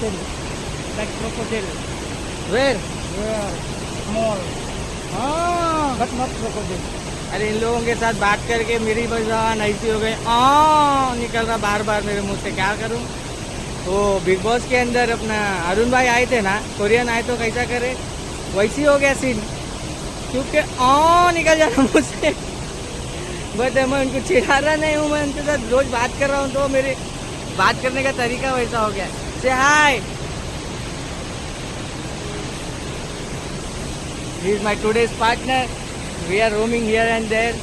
turtle, like crocodile. Where? Where small, हाँ, but not crocodile. अरे इन लोगों के साथ बात करके मेरी जबान ऐसी हो गई निकल रहा बार बार मेरे मुंह से, क्या करूं। तो बिग बॉस के अंदर अपना अरुण भाई आए थे ना, कोरियन आए तो कैसा करे, वैसी हो गया सीन, क्योंकि निकल जा रहा मुंह से। बट मैं उनको चिढ़ा रहा नहीं हूँ, मैं उनके साथ रोज बात कर रहा हूँ, तो मेरे बात करने का तरीका वैसा हो गया। Say hi, he is my today's partner, we are roaming here and there.